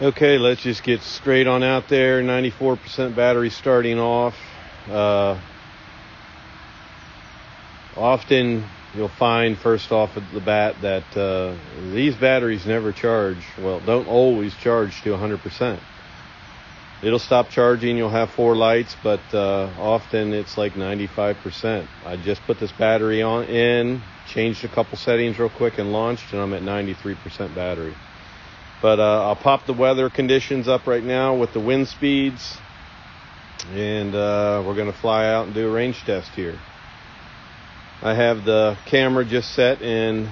Okay, let's just get straight on out there. 94% battery starting off. Often you'll find first off at the bat that these batteries never charge. Well, don't always charge to 100%. It'll stop charging, you'll have 4 lights, but often it's like 95%. I just put this battery in, changed a couple settings real quick and launched, and I'm at 93% battery. But I'll pop the weather conditions up right now with the wind speeds, and we're going to fly out and do a range test here. I have the camera just set to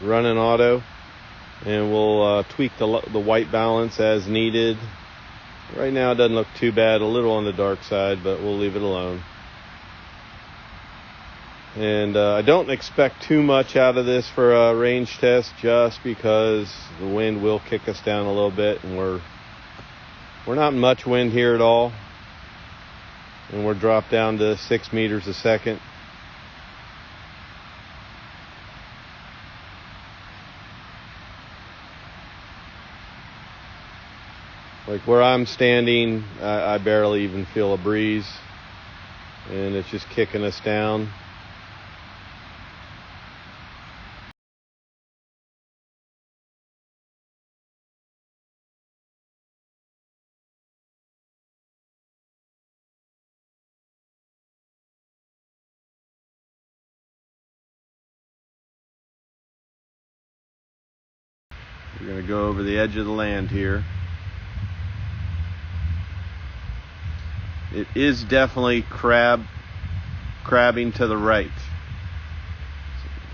run in auto, and we'll tweak the white balance as needed. Right now it doesn't look too bad, a little on the dark side, but we'll leave it alone. And I don't expect too much out of this for a range test, just because the wind will kick us down a little bit, and we're not much wind here at all, and we're dropped down to 6 meters a second. Like where I'm standing, I barely even feel a breeze, and it's just kicking us down. We're going to go over the edge of the land here. It is definitely crabbing to the right.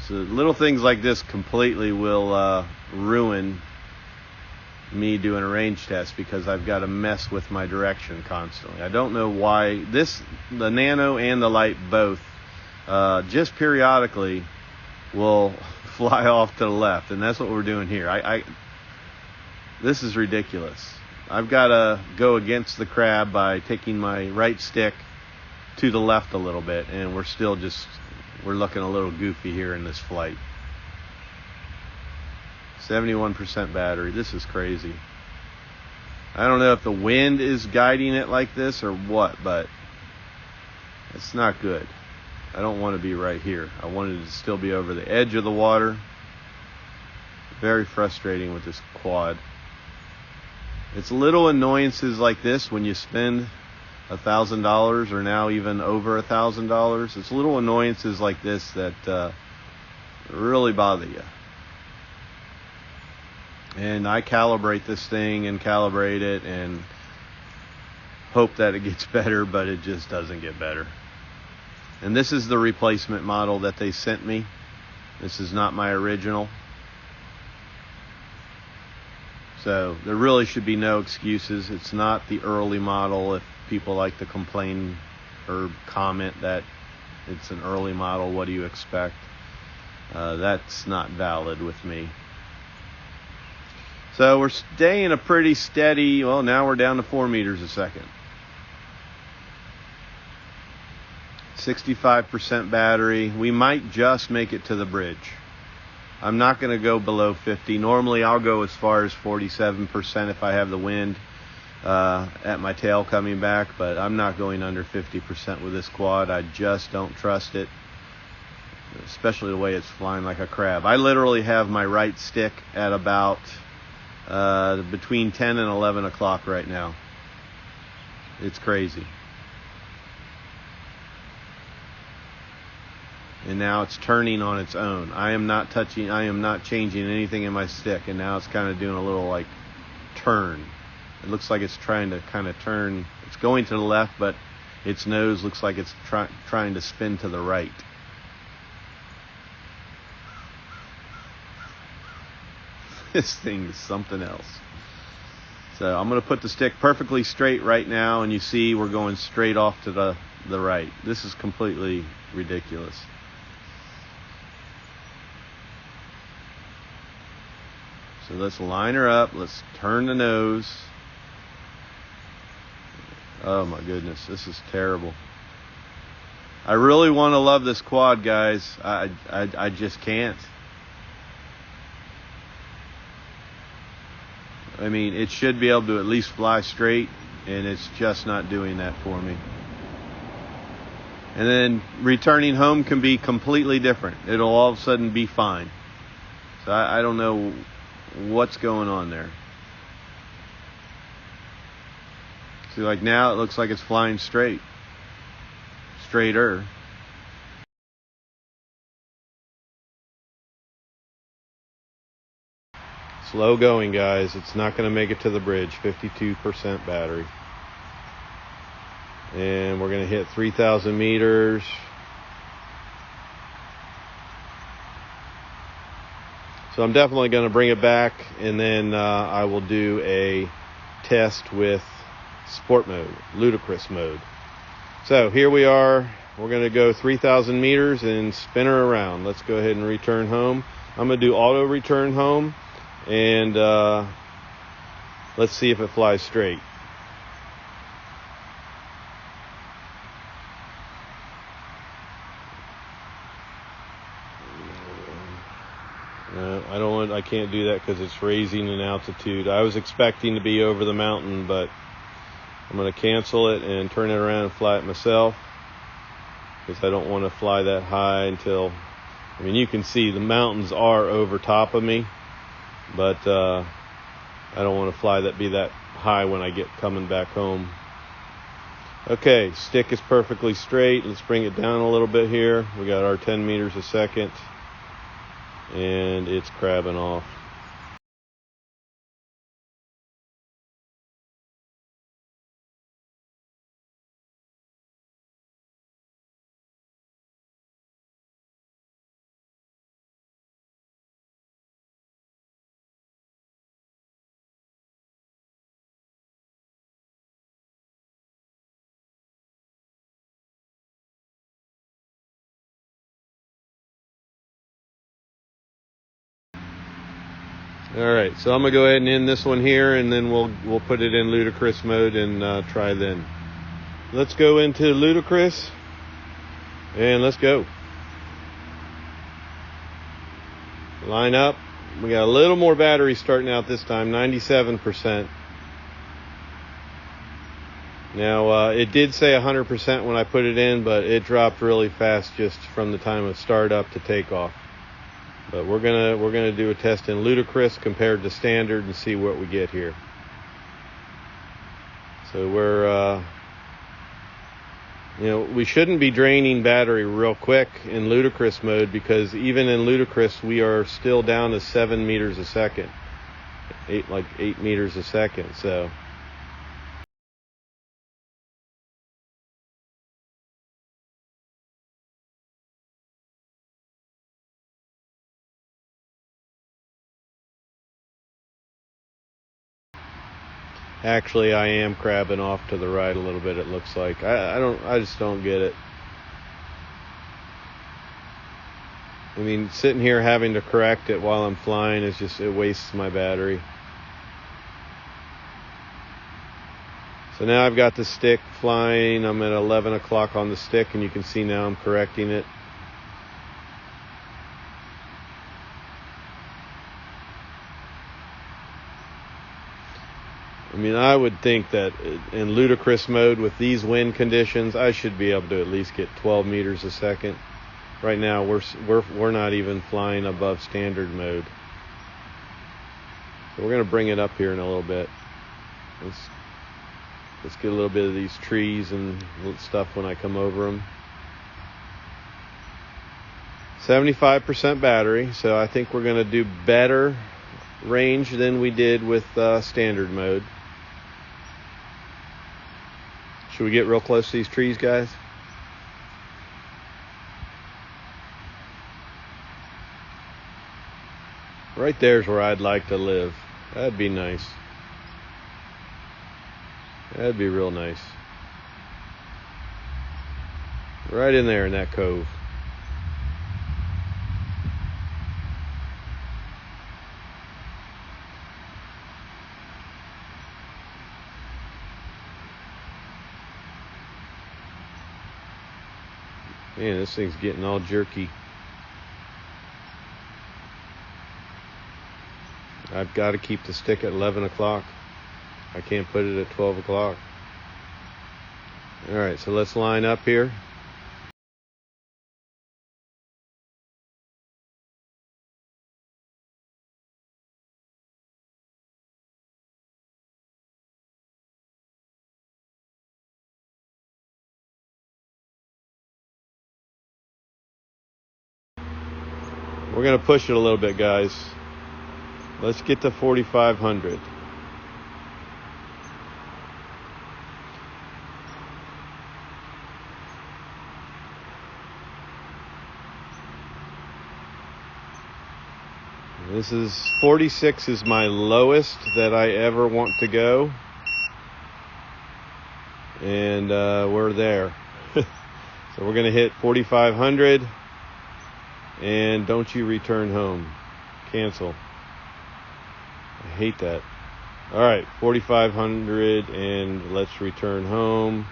So little things like this completely will ruin me doing a range test, because I've got to mess with my direction constantly. I don't know why the Nano and the Lite both just periodically will fly off to the left, and that's what we're doing here. This is ridiculous. I've got to go against the crab by taking my right stick to the left a little bit, and we're looking a little goofy here in this flight. 71% battery. This is crazy. I don't know if the wind is guiding it like this or what, but it's not good. I don't want to be right here. I wanted to still be over the edge of the water. Very frustrating with this quad. It's little annoyances like this when you spend $1,000 or now even over $1,000. It's little annoyances like this that really bother you. And I calibrate this thing and calibrate it and hope that it gets better, but it just doesn't get better. And this is the replacement model that they sent me. This is not my original. So there really should be no excuses. It's not the early model. If people like to complain or comment that it's an early model, what do you expect? That's not valid with me. So we're staying a pretty steady, well, now we're down to 4 meters a second. 65% battery. We might just make it to the bridge. I'm not going to go below 50. Normally I'll go as far as 47% if I have the wind at my tail coming back, but I'm not going under 50% with this quad. I just don't trust it, especially the way it's flying like a crab. I literally have my right stick at about between 10 and 11 o'clock right now. It's crazy. And now it's turning on its own. I am not changing anything in my stick, and now it's kind of doing a little like turn. It looks like it's trying to kind of turn. It's going to the left, but its nose looks like it's trying to spin to the right. This thing is something else. So I'm going to put the stick perfectly straight right now, and you see we're going straight off to the right. This is completely ridiculous. So let's line her up. Let's turn the nose. Oh my goodness, this is terrible. I really want to love this quad, guys. I just can't. I mean, it should be able to at least fly straight, and it's just not doing that for me. And then returning home can be completely different. It'll all of a sudden be fine. So I don't know what's going on there. See, like now it looks like it's flying straight. Straighter. Slow going, guys. It's not going to make it to the bridge. 52% battery. And we're going to hit 3,000 meters. So I'm definitely going to bring it back, and then I will do a test with sport mode, ludicrous mode. So here we are. We're going to go 3,000 meters and spin her around. Let's go ahead and return home. I'm going to do auto return home, and let's see if it flies straight. I can't do that because it's raising in altitude. I was expecting to be over the mountain, but I'm going to cancel it and turn it around and fly it myself, because I don't want to fly that high until, I mean, you can see the mountains are over top of me, but I don't want to fly that, be that high when I get coming back home. Okay, stick is perfectly straight. Let's bring it down a little bit here. We got our 10 meters a second, and it's crabbing off. Alright, so I'm going to go ahead and end this one here, and then we'll put it in ludicrous mode and try then. Let's go into ludicrous, and let's go. Line up. We got a little more battery starting out this time, 97%. Now, it did say 100% when I put it in, but it dropped really fast just from the time of startup to takeoff. But we're gonna do a test in ludicrous compared to standard and see what we get here. So we're we shouldn't be draining battery real quick in ludicrous mode, because even in ludicrous we are still down to 7 meters a second, 8 meters a second. So actually, I am crabbing off to the right a little bit, it looks like. I just don't get it. I mean, sitting here having to correct it while I'm flying is just, it wastes my battery. So now I've got the stick flying. I'm at 11 o'clock on the stick, and you can see now I'm correcting it. I mean, I would think that in ludicrous mode with these wind conditions, I should be able to at least get 12 meters a second. Right now, we're not even flying above standard mode. So we're going to bring it up here in a little bit. Let's get a little bit of these trees and stuff when I come over them. 75% battery, so I think we're going to do better range than we did with standard mode. Should we get real close to these trees, guys? Right there's where I'd like to live. That'd be nice. That'd be real nice. Right in there in that cove. Man, this thing's getting all jerky. I've got to keep the stick at 11 o'clock. I can't put it at 12 o'clock. All right, so let's line up here. We're going to push it a little bit, guys. Let's get to 4,500. This is 46 is my lowest that I ever want to go. And we're there. So we're going to hit 4,500. And don't you return home. Cancel. I hate that. All right, 4,500, and let's return home.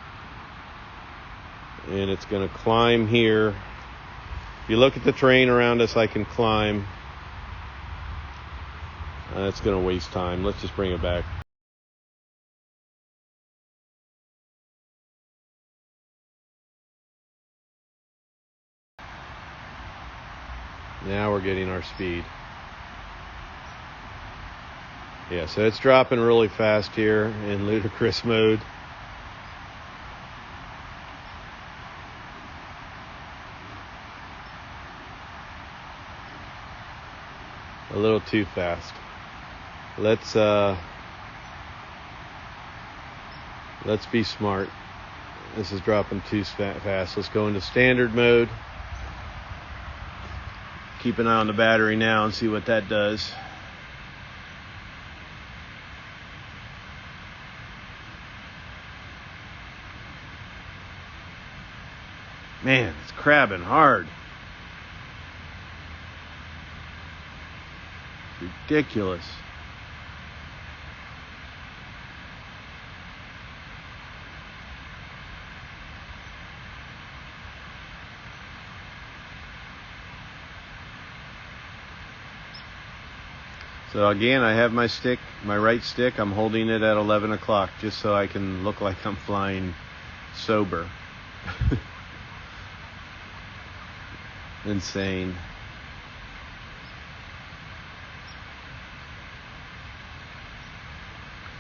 And it's going to climb here. If you look at the terrain around us, I can climb. That's going to waste time. Let's just bring it back. Now we're getting our speed. Yeah, so it's dropping really fast here in ludicrous mode. A little too fast. Let's be smart. This is dropping too fast. Let's go into standard mode. Keep an eye on the battery now and see what that does. Man, it's crabbing hard. It's ridiculous. So again, I have my stick, my right stick. I'm holding it at 11 o'clock just so I can look like I'm flying sober. Insane.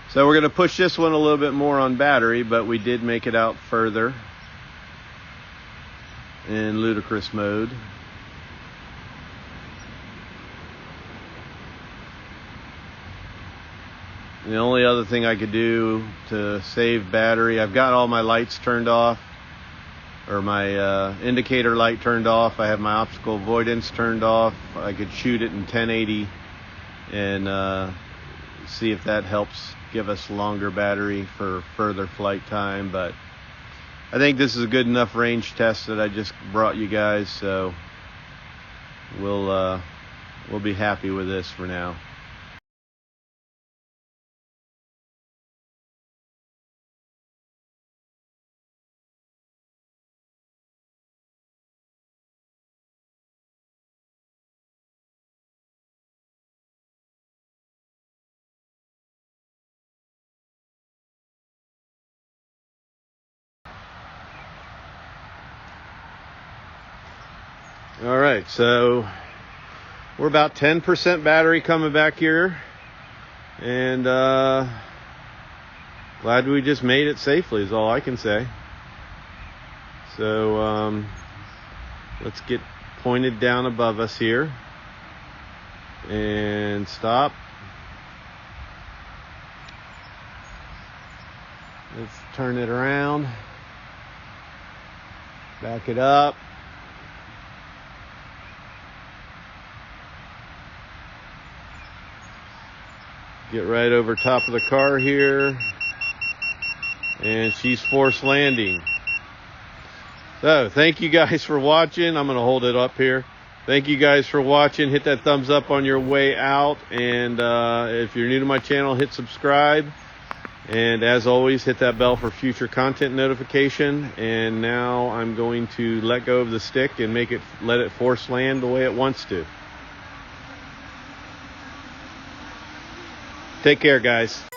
So we're going to push this one a little bit more on battery, but we did make it out further in ludicrous mode. The only other thing I could do to save battery, I've got all my lights turned off, or my indicator light turned off. I have my optical avoidance turned off. I could shoot it in 1080 and see if that helps give us longer battery for further flight time. But I think this is a good enough range test that I just brought you guys, so we'll be happy with this for now. All right, so we're about 10% battery coming back here, and glad we just made it safely is all I can say. So let's get pointed down above us here and stop. Let's turn it around, back it up. Get right over top of the car here, and she's forced landing. So thank you guys for watching. I'm going to hold it up here. Thank you guys for watching. Hit that thumbs up on your way out, and if you're new to my channel, hit subscribe, and as always, hit that bell for future content notification. And now I'm going to let go of the stick and let it force land the way it wants to. Take care, guys.